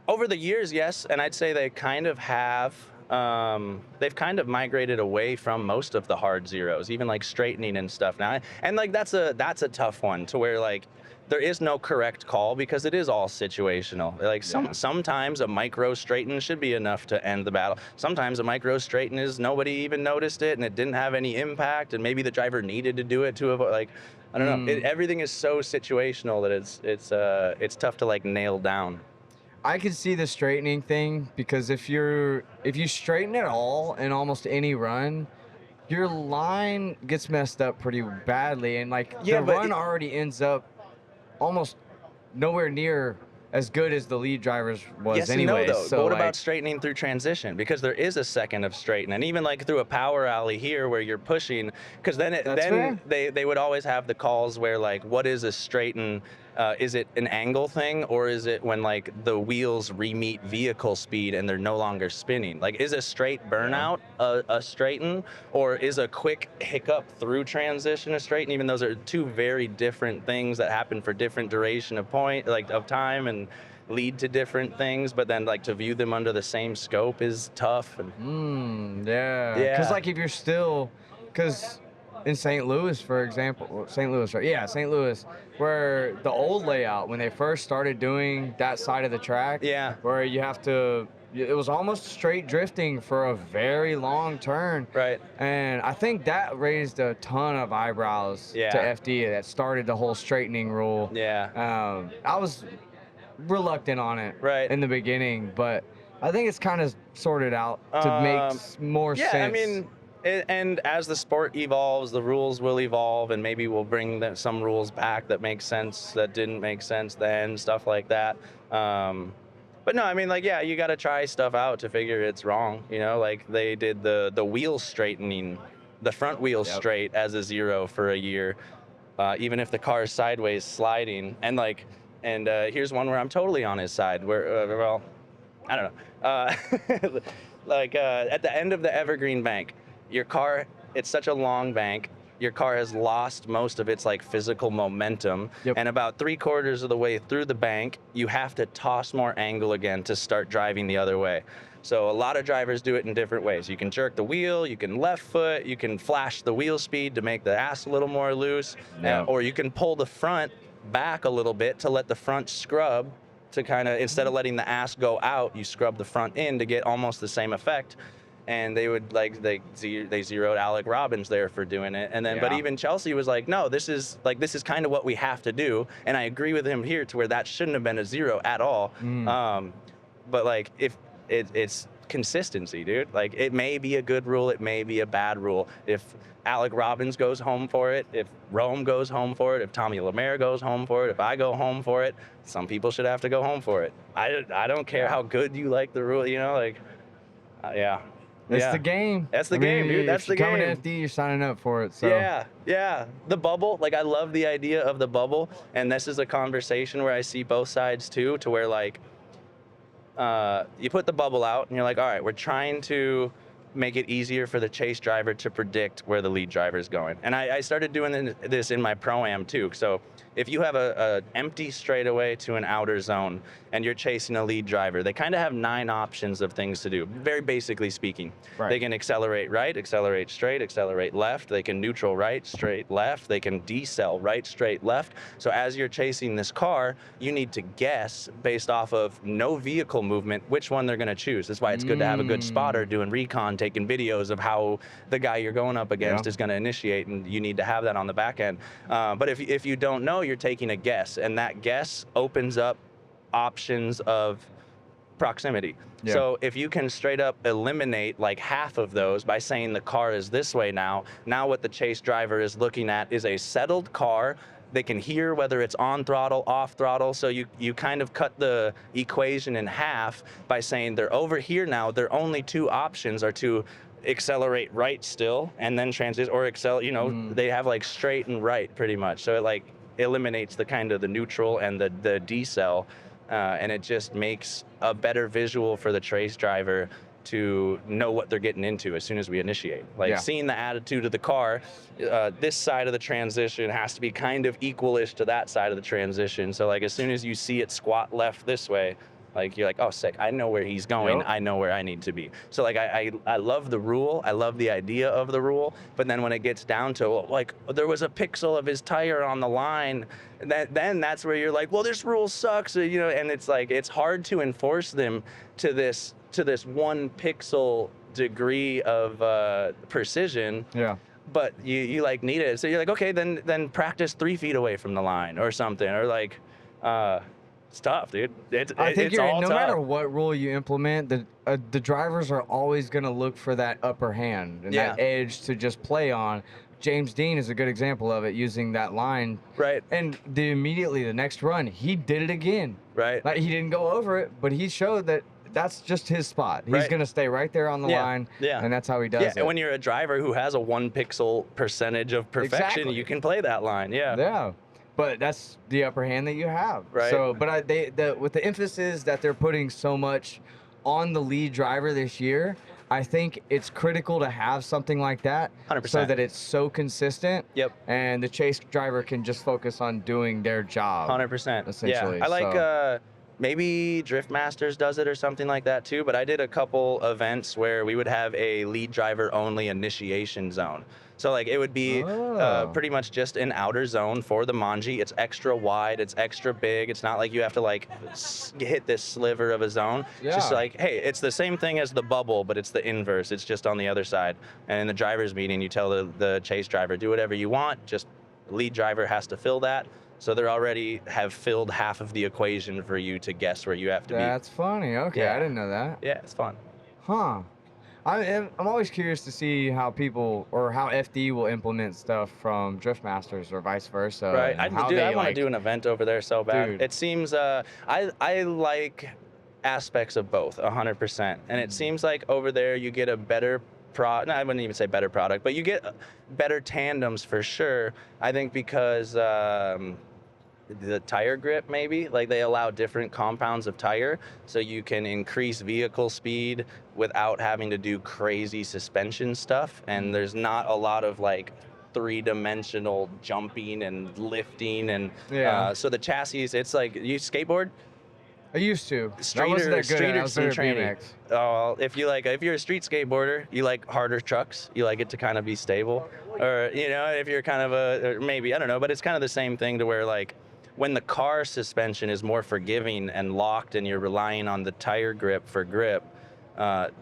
Over the years, yes, and I'd say they kind of have. They've kind of migrated away from most of the hard zeros, even like straightening and stuff now. And like that's a tough one to where like there is no correct call because it is all situational. Like sometimes a micro straighten should be enough to end the battle. Sometimes a micro straighten is nobody even noticed it and it didn't have any impact, and maybe the driver needed to do it to avoid. Like I don't know. Everything is so situational that it's tough to like nail down. I could see the straightening thing because if you straighten at all in almost any run, your line gets messed up pretty badly, and like Yeah, the but run already ends up almost nowhere near as good as the lead driver's was Yes anyway. and no, though. So But what like, about straightening through transition? Because there is a second of straighten, and even like through a power alley here where you're pushing, because then That's fair. they would always have the calls where like, what is a straighten? Is it an angle thing, or is it when like the wheels re-meet vehicle speed and they're no longer spinning? Like, is a straight burnout a straighten, or is a quick hiccup through transition a straighten? Even those are two very different things that happen for different duration of time and lead to different things. But then like to view them under the same scope is tough. And yeah. Yeah. Because like if you're still, because in St. Louis, for example, St. Louis, right? Yeah, St. Louis, where the old layout, when they first started doing that side of the track, Yeah. where you have to, it was almost straight drifting for a very long turn. Right. And I think that raised a ton of eyebrows Yeah. to FD that started the whole straightening rule. Yeah. I was reluctant on it Right. in the beginning, but I think it's kind of sorted out to make more Yeah, sense. I mean, and as the sport evolves, the rules will evolve, and maybe we'll bring some rules back that make sense that didn't make sense then, stuff like that. But no, I mean, like, yeah, you got to try stuff out to figure it's wrong. You know, like they did the wheel straightening, the front wheel straight as a zero for a year, even if the car is sideways sliding. And like, here's one where I'm totally on his side. Where, well, I don't know. Like at the end of the Evergreen Bank, your car, it's such a long bank. your car has lost most of its like physical momentum. Yep. And about 3/4 of the way through the bank, you have to toss more angle again to start driving the other way. So a lot of drivers do it in different ways. You can jerk the wheel, you can left foot, you can flash the wheel speed to make the ass a little more loose, Yeah. or you can pull the front back a little bit to let the front scrub to kind of, instead of letting the ass go out, you scrub the front in to get almost the same effect. And they would they zeroed Alec Robbins there for doing it. And then, but Yeah. even Chelsea was like, no, this is kind of what we have to do. And I agree with him here to where that shouldn't have been a 0 at all. But like, if it's consistency, dude. Like, it may be a good rule, it may be a bad rule. If Alec Robbins goes home for it, if Rome goes home for it, if Tommy Lemaire goes home for it, if I go home for it, some people should have to go home for it. I don't care how good you like the rule, you know, like, yeah. It's Yeah. the game. That's the game, dude. That's the If you're coming to game. FD, you're signing up for it. So Yeah. The bubble, like, I love the idea of the bubble, and this is a conversation where I see both sides too, to where like, you put the bubble out and you're like, all right, we're trying to make it easier for the chase driver to predict where the lead driver is going. And I started doing this in my Pro-Am too. So if you have a empty straightaway to an outer zone and you're chasing a lead driver, they kind of have 9 options of things to do, very basically speaking. Right. They can accelerate right, accelerate straight, accelerate left. They can neutral right, straight left. They can decel right, straight left. So as you're chasing this car, you need to guess based off of no vehicle movement which one they're going to choose. That's why it's good to have a good spotter doing recon, taking videos of how the guy you're going up against is going to initiate, and you need to have that on the back end. But if you don't know, you're taking a guess, and that guess opens up options of proximity. Yeah. So if you can straight up eliminate like half of those by saying the car is this way now what the chase driver is looking at is a settled car. They can hear whether it's on throttle, off throttle. So you kind of cut the equation in half by saying they're over here now. Their only 2 options are to accelerate right still and then transition, or they have like straight and right pretty much. So it like eliminates the kind of the neutral and the decel, and it just makes a better visual for the chase driver to know what they're getting into as soon as we initiate. Like seeing the attitude of the car, this side of the transition has to be kind of equalish to that side of the transition. So like as soon as you see it squat left this way, like you're like, oh, sick, I know where he's going. Yep. I know where I need to be. So like I love the rule. I love the idea of the rule. But then when it gets down to like there was a pixel of his tire on the line, then that's where you're like, well, this rule sucks. And it's like it's hard to enforce them to this 1 pixel degree of precision. Yeah. But you like need it. So you're like, okay, then practice 3 feet away from the line or something, or like. It's tough, dude. I think it's all no tough. matter what rule you implement, the drivers are always going to look for that upper hand and that edge to just play on. James Dean is a good example of it, using that line. Right. And immediately the next run, he did it again. Right. Like, he didn't go over it, but he showed that that's just his spot. He's going to stay right there on the line. Yeah. And that's how he does it. And when you're a driver who has a 1 pixel percentage of perfection, Exactly. you can play that line. Yeah. Yeah. But that's the upper hand that you have. Right. So, but with the emphasis that they're putting so much on the lead driver this year, I think it's critical to have something like that 100%. so that it's so consistent. Yep. And the chase driver can just focus on doing their job. 100%. Essentially. Yeah. I like maybe Drift Masters does it or something like that too, but I did a couple events where we would have a lead driver only initiation zone. So like it would be pretty much just an outer zone for the Manji. It's extra wide, it's extra big. It's not like you have to like hit this sliver of a zone. It's just like, hey, it's the same thing as the bubble, but it's the inverse. It's just on the other side. And in the driver's meeting, you tell the chase driver, do whatever you want. Just lead driver has to fill that. So they already have filled half of the equation for you to guess where you have to be. That's funny. Okay, Yeah. I didn't know that. Yeah, it's fun. Huh. I'm always curious to see how people or how FD will implement stuff from Drift Masters or vice versa. Right. and how I they, want to do an event over there so bad. Dude. It seems I like aspects of both 100%. And it seems like over there you get a better I wouldn't even say better product, but you get better tandems for sure. I think because the tire grip, maybe, like they allow different compounds of tire, so you can increase vehicle speed without having to do crazy suspension stuff. And there's not a lot of like three-dimensional jumping and lifting, and Yeah. so the chassis, it's like you skateboard. I used to. That Street wasn't or that good. street I or was some better at training. BMX. Oh, if you're a street skateboarder, you like harder trucks. You like it to kind of be stable, or if you're kind of or maybe I don't know, but it's kind of the same thing to where like when the car suspension is more forgiving and locked, and you're relying on the tire grip for grip,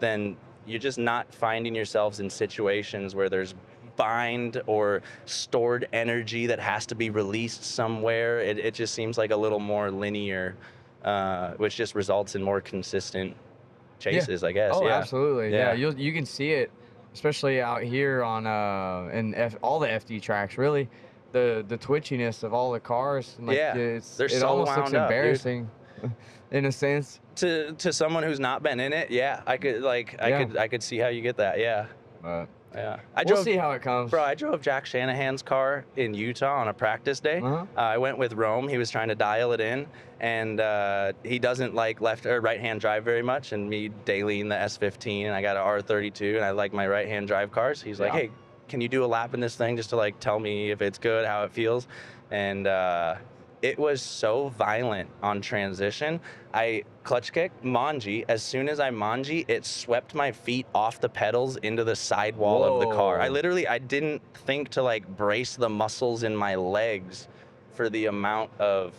then you're just not finding yourselves in situations where there's bind or stored energy that has to be released somewhere. It just seems like a little more linear, which just results in more consistent chases, I guess. Oh, Yeah. absolutely. Yeah. You can see it, especially out here on all the FD tracks. Really, the twitchiness of all the cars. And, like, Yeah. it They're so almost looks wound up, dude. embarrassing, in a sense. To someone who's not been in it, yeah, I could see how you get that. Yeah. But Yeah, we'll see how it comes. Bro, I drove Jack Shanahan's car in Utah on a practice day. Uh-huh. I went with Rome. He was trying to dial it in, and he doesn't like left or right-hand drive very much. And me daily in the S15, and I got an R32, and I like my right-hand drive cars. He's like, Yeah. hey, can you do a lap in this thing just to like tell me if it's good, how it feels? And it was so violent on transition. I clutch kicked manji. As soon as I manji, it swept my feet off the pedals into the sidewall of the car. Whoa. I didn't think to like brace the muscles in my legs for the amount of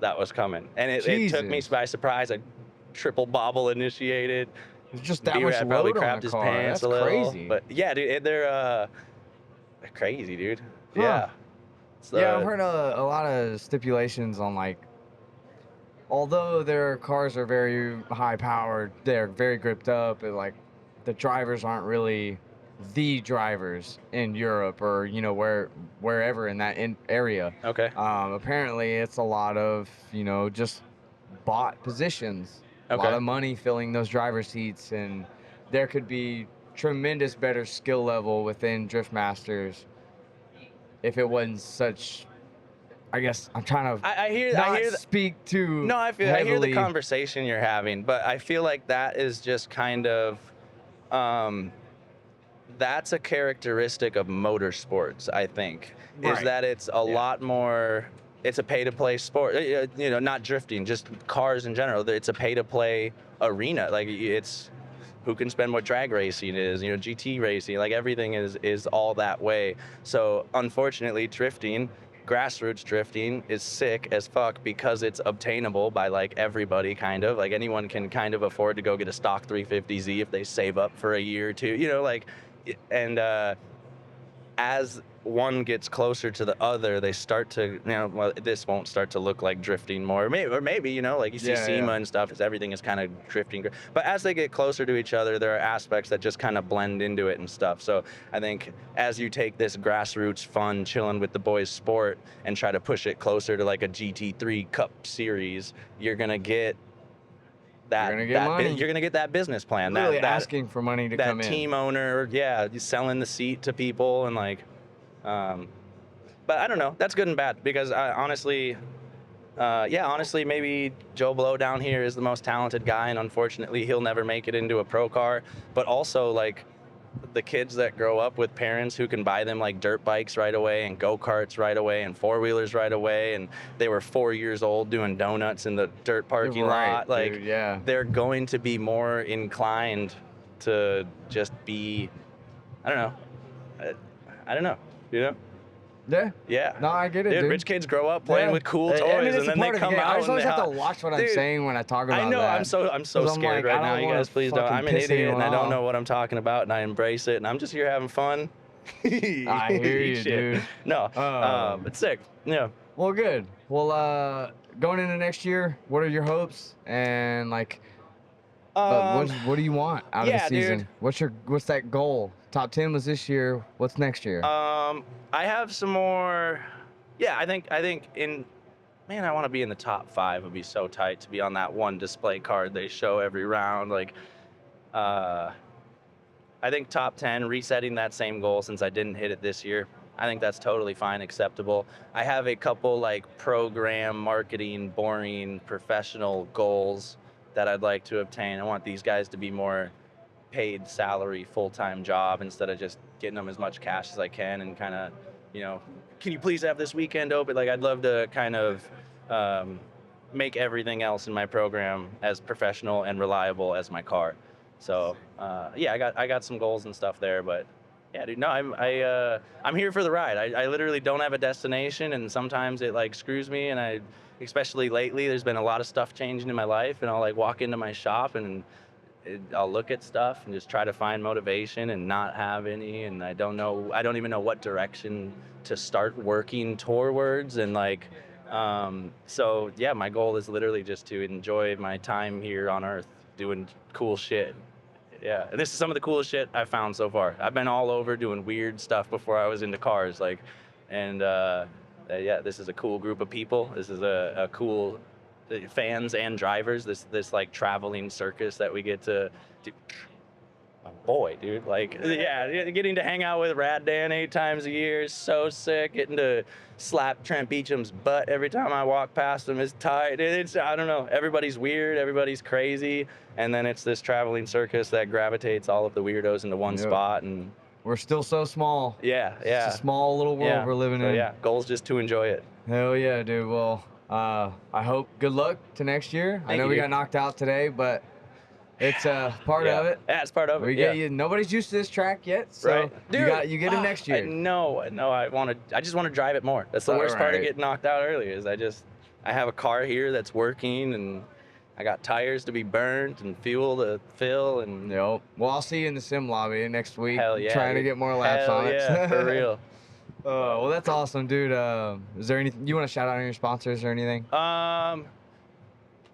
that was coming. And it took me Jesus. by surprise. I triple bobble initiated. It's just that B-Rad much probably load on crapped the his car. pants That's a little. crazy. But yeah, dude, they're crazy, dude. Huh. Yeah. So, Yeah, I've heard a lot of stipulations on, like, although their cars are very high powered, they're very gripped up, and like the drivers aren't really the drivers in Europe or wherever in that area. Okay. Apparently, it's a lot of just bought positions, a lot Okay. of money filling those driver seats, and there could be tremendous better skill level within Drift Masters if it wasn't such. I guess I'm trying to I hear not the, speak too no, I hear the heavily. conversation you're having, but I feel like that is just kind of that's a characteristic of motorsports, I think, is Right. that it's a lot more, it's a pay-to-play sport, not drifting, just cars in general. It's a pay-to-play arena. Like, it's who can spend what drag racing is, GT racing, like everything is all that way. So unfortunately, grassroots drifting is sick as fuck because it's obtainable by like everybody, kind of like anyone can kind of afford to go get a stock 350Z if they save up for a year or two, and as one gets closer to the other, they start to, this won't start to look like drifting more, maybe, like you see Yeah, SEMA yeah. and stuff, everything is kind of drifting. But as they get closer to each other, there are aspects that just kind of blend into it and stuff. So I think as you take this grassroots fun, chilling with the boys sport and try to push it closer to like a GT3 Cup series, you're gonna get that. You're gonna get money. You're gonna get that business plan. Really that asking for money to that come team in. owner, selling the seat to people and like. But I don't know. That's good and bad because honestly, maybe Joe Blow down here is the most talented guy, and unfortunately, he'll never make it into a pro car. But also, like, the kids that grow up with parents who can buy them like dirt bikes right away and go-karts right away and four-wheelers right away, and they were 4 years old doing donuts in the dirt parking Right, lot. Like, dude, yeah. they're going to be more inclined to just be, I don't know. Yeah. Yeah. No, I get it, dude. Rich kids grow up playing Yeah. with cool I toys, mean, it's and a then they part of the come game. out. I just always and have they to watch what I'm Dude, saying when I talk about I know. that. I'm so 'Cause I'm scared like, right I now. don't You wanna guys, please don't. fucking I'm an piss idiot, and anyone I don't off. know what I'm talking about, and I embrace it, and I'm just here having fun. I hear you, Shit. dude. No, it's sick. Yeah. Well, good. Well, going into next year, what are your hopes and like? What do you want out of the season? Dude. What's that goal? Top 10 was this year. What's next year? I have some more. Yeah, I think man, I want to be in the top 5. Would be so tight to be on that one display card they show every round. Like, I think top 10, resetting that same goal since I didn't hit it this year. I think that's totally fine, acceptable. I have a couple like program, marketing, boring, professional goals that I'd like to obtain. I want these guys to be more paid salary full-time job instead of just getting them as much cash as I can and kind of, can you please have this weekend open? Like, I'd love to kind of make everything else in my program as professional and reliable as my car. So yeah, I got some goals and stuff there, but yeah, dude, no, I'm here for the ride. I literally don't have a destination, and sometimes it like screws me, and especially lately, there's been a lot of stuff changing in my life, and I'll like walk into my shop and I'll look at stuff and just try to find motivation and not have any, and I don't even know what direction to start working towards, and like, so yeah, my goal is literally just to enjoy my time here on Earth doing cool shit. Yeah, and this is some of the coolest shit I've found so far. I've been all over doing weird stuff before I was into cars, like, and yeah, this is a cool group of people. This is a cool fans and drivers. This like traveling circus that we get to do. Oh boy, dude, like, yeah, getting to hang out with Rad Dan 8 times a year is so sick. Getting to slap Trent Beacham's butt every time I walk past him is tight. I don't know, everybody's weird, everybody's crazy, and then it's this traveling circus that gravitates all of the weirdos into one spot, and we're still so small. Yeah. It's a small little world we're living in. Yeah, goal's just to enjoy it. Hell yeah, dude. Well, I hope good luck to next year. I know we got knocked out today, but it's part of it. Yeah, it's part of it. Nobody's used to this track yet, so right. Dude, you get it next year. I just want to drive it more. That's the worst part of getting knocked out early is I have a car here that's working, and I got tires to be burned and fuel to fill, and Well, I'll see you in the sim lobby next week. Hell yeah, trying to get more laps on it. Yeah, for real. Well, that's awesome, dude. Is there anything you want to shout out on your sponsors or anything?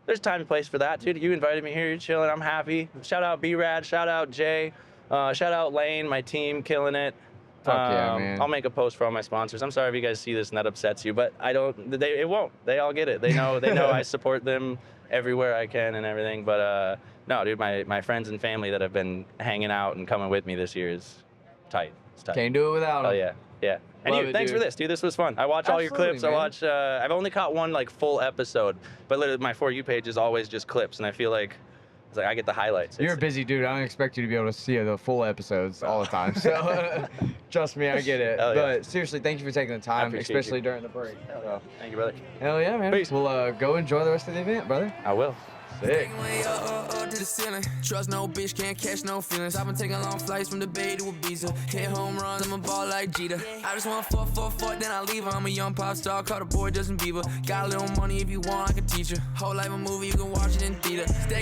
There's time and place for that, dude. You invited me here. You're chilling. I'm happy. Shout out B-Rad. Shout out Jay. Shout out Lane, my team, killing it. Fuck yeah, man. I'll make a post for all my sponsors. I'm sorry if you guys see this and that upsets you, but it won't. They all get it. They know I support them everywhere I can and everything. But no, dude, my friends and family that have been hanging out and coming with me this year is tight. It's tight. Can't do it without them. Oh yeah. Yeah. And thanks for this, dude. This was fun. I watch all your clips. Man. I've only caught one like full episode, but literally my For You page is always just clips, and I feel like it's like I get the highlights. You're a busy dude. I don't expect you to be able to see the full episodes all the time. So trust me, I get it. But seriously, thank you for taking the time, especially during the break. Thank you, brother. Hell yeah, man. Peace. We'll go enjoy the rest of the event, brother. I will. Sick. To the ceiling. Trust no bitch, can't catch no feelings. I've been taking long flights from the Bay to Ibiza. Hit home runs, I'm a ball like Jeter. I just want fuck, then I leave. I'm a young pop star, call the boy Justin Bieber. Got a little money if you want, I can teach you. Whole life a movie, you can watch it